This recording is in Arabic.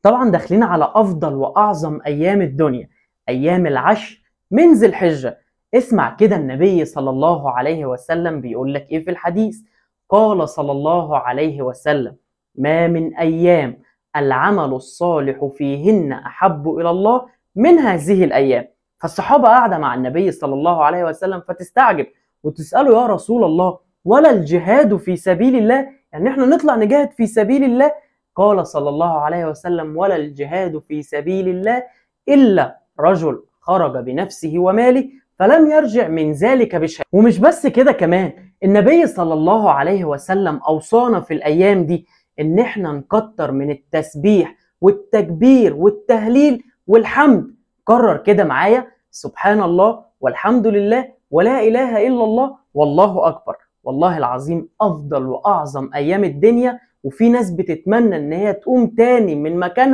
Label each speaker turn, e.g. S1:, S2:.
S1: طبعا داخلين على أفضل وأعظم أيام الدنيا، أيام العشر من ذي الحجة. اسمع كده النبي صلى الله عليه وسلم بيقول لك إيه في الحديث. قال صلى الله عليه وسلم: ما من أيام العمل الصالح فيهن أحب إلى الله من هذه الأيام. فالصحابة قاعدة مع النبي صلى الله عليه وسلم فتستعجب وتسأله: يا رسول الله، ولا الجهاد في سبيل الله؟ يعني احنا نطلع نجاهد في سبيل الله؟ قال صلى الله عليه وسلم: ولا الجهاد في سبيل الله إلا رجل خرج بنفسه وماله فلم يرجع من ذلك بشيء. ومش بس كده، كمان النبي صلى الله عليه وسلم أوصانا في الأيام دي إن احنا نكتر من التسبيح والتكبير والتهليل والحمد. كرر كده معايا: سبحان الله والحمد لله ولا إله إلا الله والله أكبر. والله العظيم أفضل وأعظم أيام الدنيا، وفي ناس بتتمنى ان هي تقوم تاني من مكانها